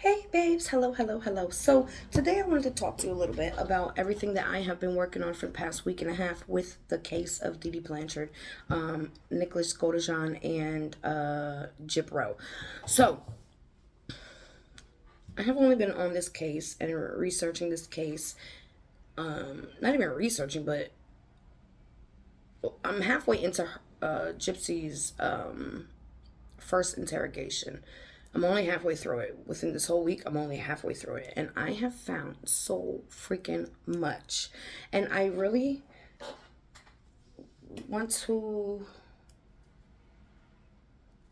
Hey babes, hello. So today I wanted to talk to you a little bit about everything that I have been working on for the past week and a half with the case of Dee Dee Blanchard, Nicholas Godejohn, and Jip Rowe. So I have only been on this case and researching this case, not even researching, but I'm halfway into Gypsy's first interrogation. I'm only halfway through it. Within this whole week, I'm only halfway through it. And I have found so freaking much. And I really want to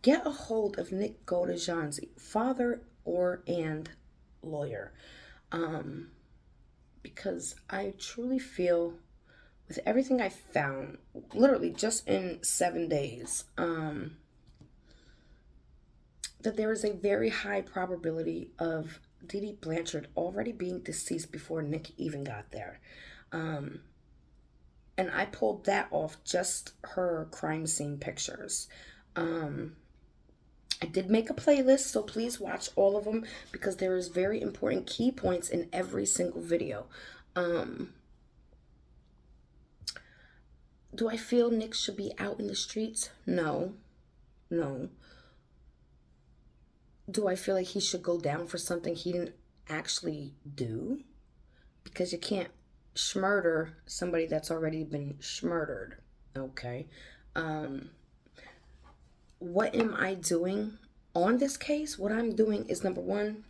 get a hold of Nick Godejohn's father or and lawyer. Because I truly feel with everything I found, literally just in 7 days, that there is a very high probability of Dee Dee Blanchard already being deceased before Nick even got there. And I pulled that off just her crime scene pictures. I did make a playlist, so please watch all of them because there is very important key points in every single video. Do I feel Nick should be out in the streets? No. No. Do I feel like he should go down for something he didn't actually do? Because you can't smurder somebody that's already been smurdered. Okay. What am I doing on this case? What I'm doing is number one,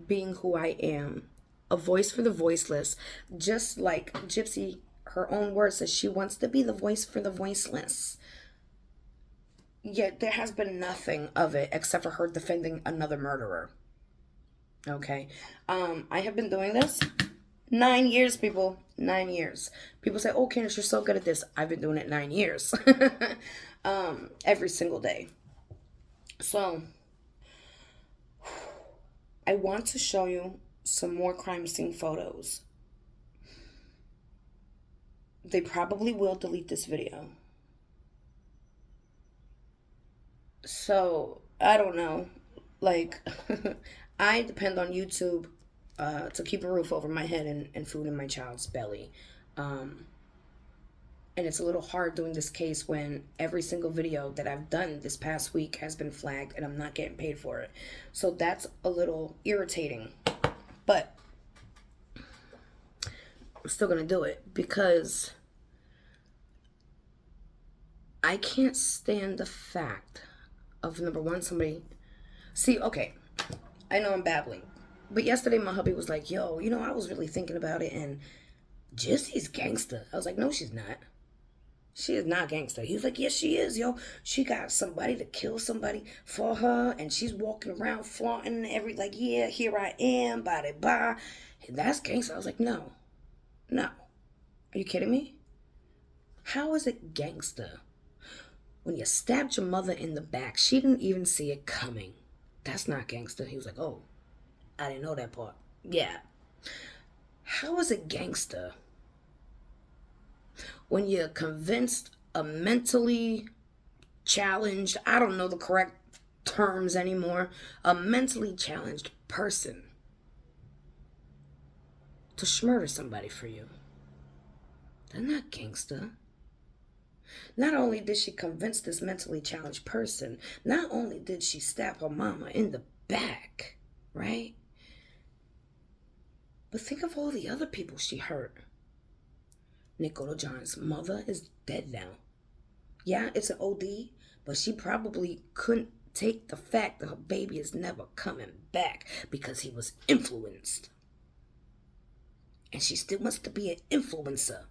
being who I am, a voice for the voiceless. Just like Gypsy, her own words says she wants to be the voice for the voiceless. Yet there has been nothing of it except for her defending another murderer. Okay. I have been doing this 9 years, people. 9 years. People say, "Oh, Candace, you're so good at this." I've been doing it 9 years. Every single day. So, I want to show you some more crime scene photos. They probably will delete this video. So, I don't know. Like, I depend on YouTube to keep a roof over my head and food in my child's belly. And it's a little hard doing this case when every single video that I've done this past week has been flagged and I'm not getting paid for it. So that's a little irritating. But I'm still going to do it because I can't stand the fact of number one, somebody. See, okay, I know I'm babbling. But yesterday my hubby was like, "Yo, I was really thinking about it and Jesse's gangster." I was like, "No, she's not. She is not gangster." He was like, "Yes, she is, yo. She got somebody to kill somebody for her, and she's walking around flaunting like, yeah, here I am, bada ba. That's gangster." I was like, "No, no. Are you kidding me? How is it gangster when you stabbed your mother in the back? She didn't even see it coming. That's not gangster." He was like, "Oh, I didn't know that part." Yeah. How is it gangster when you're convinced a mentally challenged, I don't know the correct terms anymore, a mentally challenged person to murder somebody for you? They're not gangster. Not only did she convince this mentally challenged person, not only did she stab her mama in the back, right? But think of all the other people she hurt. Nick Godejohn's mother is dead now. Yeah, it's an OD, but she probably couldn't take the fact that her baby is never coming back because he was influenced. And she still wants to be an influencer.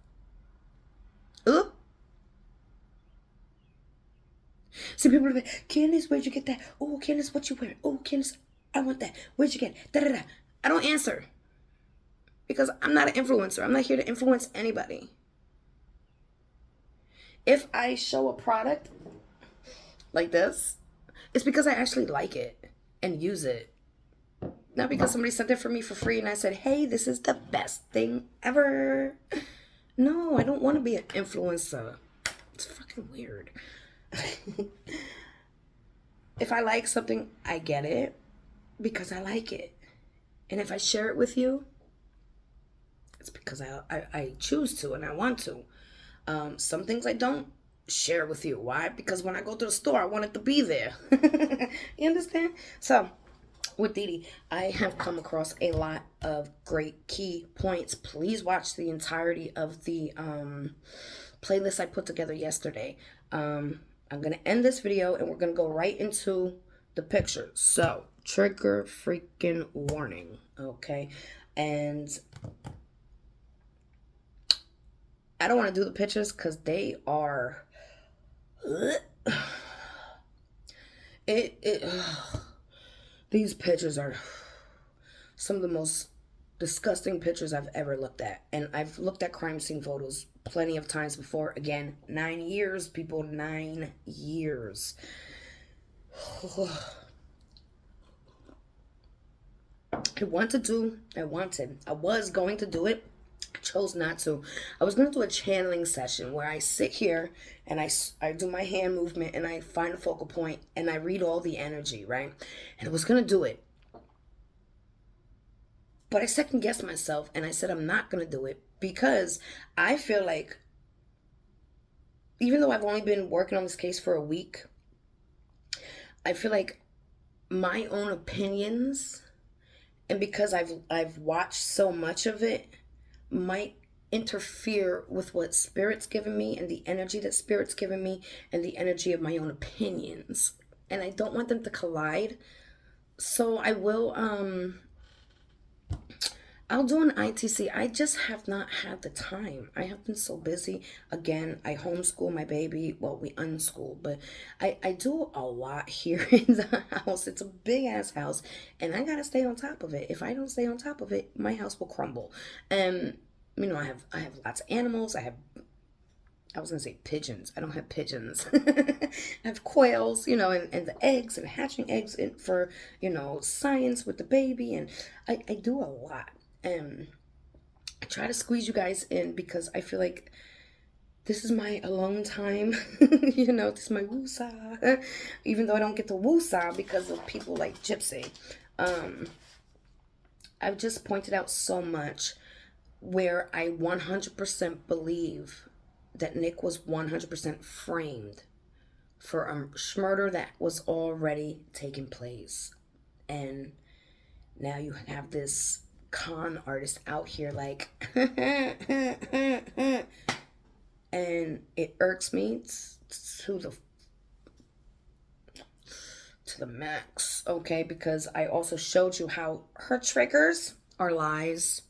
See, people are like, "Candace, where'd you get that? Oh, Candace, what you wearing? Oh, Candace, I want that. Where'd you get it? Da da da." I don't answer because I'm not an influencer. I'm not here to influence anybody. If I show a product like this, it's because I actually like it and use it. Not because somebody sent it for me for free and I said, "Hey, this is the best thing ever." No, I don't want to be an influencer. It's fucking weird. If I like something, I get it because I like it. And if I share it with you, it's because I choose to and I want to. Some things I don't share with you. Why? Because when I go to the store, I want it to be there. You understand? So, with Didi, I have come across a lot of great key points. Please watch the entirety of the playlist I put together yesterday. I'm going to end this video and we're going to go right into the pictures. So, trigger freaking warning, okay? And I don't want to do the pictures because they are... These pictures are some of the most disgusting pictures I've ever looked at. And I've looked at crime scene photos plenty of times before. Again, 9 years, people, 9 years. I was going to do it. I chose not to. I was going to do a channeling session where I sit here and I do my hand movement and I find a focal point and I read all the energy, right? And I was going to do it. But I second guessed myself and I said I'm not going to do it because I feel like, even though I've only been working on this case for a week, I feel like my own opinions, and because I've watched so much of it, might interfere with what Spirit's given me and the energy that Spirit's given me and the energy of my own opinions. And I don't want them to collide. So I will, I'll do an ITC. I just have not had the time. I have been so busy. Again, I homeschool my baby. Well, we unschool, but I do a lot here in the house. It's a big ass house, and I gotta stay on top of it. If I don't stay on top of it, my house will crumble. And you know, I have lots of animals. I was gonna say pigeons. I don't have pigeons. I have quails, you know, and the eggs and hatching eggs for, you know, science with the baby, and I do a lot. And I try to squeeze you guys in because I feel like this is my alone time. You know, this is my woosah. Even though I don't get to woosah because of people like Gypsy. I've just pointed out so much where I 100% believe that Nick was 100% framed for a murder that was already taking place. And now you have this con artist out here like and it irks me to the max, okay? Because I also showed you how her triggers are lies.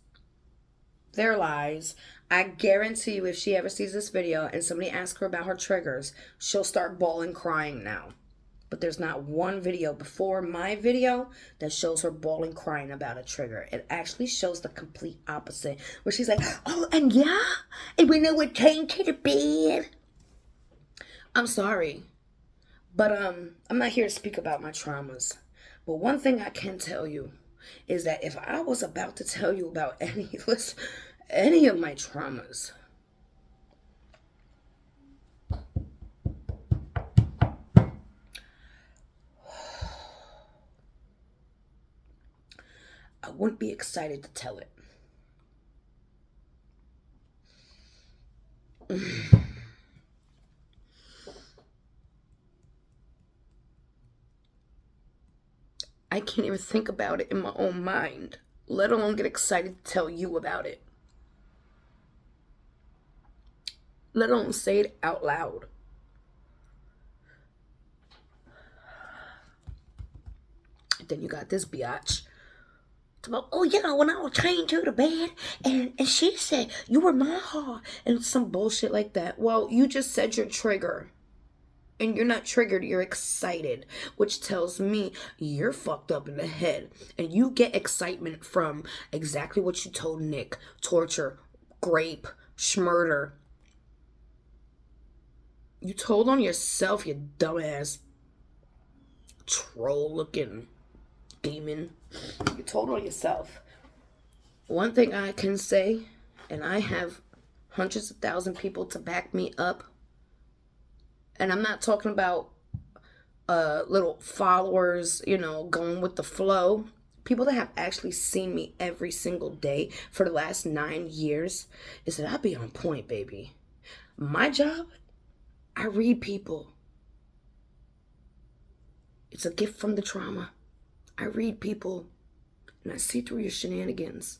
They're lies. I guarantee you, if she ever sees this video and somebody asks her about her triggers, she'll start bawling, crying now. But there's not one video before my video that shows her bawling, crying about a trigger. It actually shows the complete opposite, where she's like, oh, and yeah, and we know what came to the bed. I'm sorry, but I'm not here to speak about my traumas. But one thing I can tell you is that if I was about to tell you about any of my traumas, I wouldn't be excited to tell it. I can't even think about it in my own mind, let alone get excited to tell you about it. Let alone say it out loud. And then you got this biatch. About, oh, you know, when I was chained to the bed, and she said, you were my heart, and some bullshit like that. Well, you just said your trigger. And you're not triggered, you're excited, which tells me you're fucked up in the head. And you get excitement from exactly what you told Nick. Torture, grape, Smurder. You told on yourself, you dumbass troll-looking demon. You told on yourself. One thing I can say, and I have hundreds of thousands of people to back me up, and I'm not talking about little followers, you know, going with the flow. people that have actually seen me every single day for the last 9 years, is that I be on point, baby. My job, I read people. It's a gift from the trauma. I read people and I see through your shenanigans.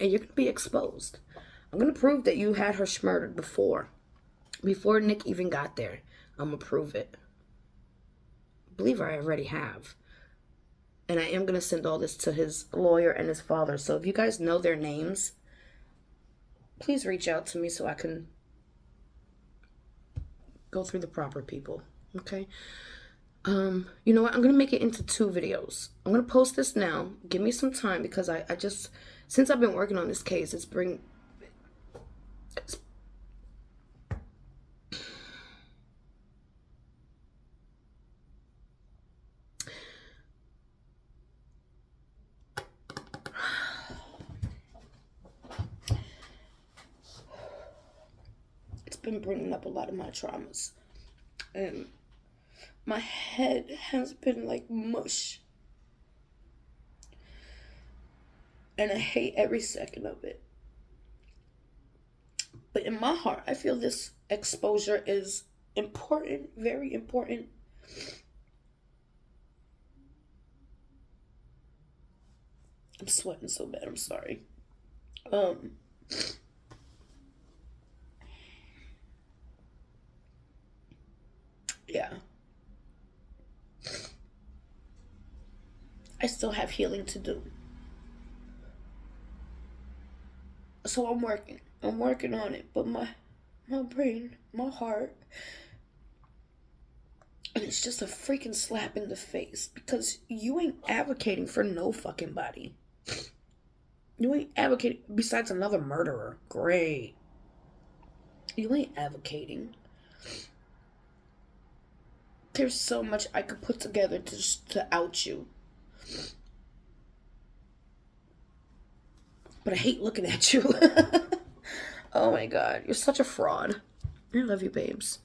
And you're going to be exposed. I'm going to prove that you had her smurdered before Nick even got there. I'm going to prove it. I believe I already have. And I am going to send all this to his lawyer and his father. So if you guys know their names, please reach out to me so I can go through the proper people. Okay? You know what? I'm going to make it into 2 videos. I'm going to post this now. Give me some time because I just, since I've been working on this case, it's been bringing up a lot of my traumas. And my head has been like mush. And I hate every second of it. But in my heart, I feel this exposure is important, very important. I'm sweating so bad, I'm sorry. Yeah. I still have healing to do. So I'm working on it, but my brain, my heart, and it's just a freaking slap in the face because you ain't advocating for no fucking body. You ain't advocating besides another murderer. Great. You ain't advocating. There's so much I could put together to out you. But I hate looking at you. Oh my God, you're such a fraud. I love you, babes.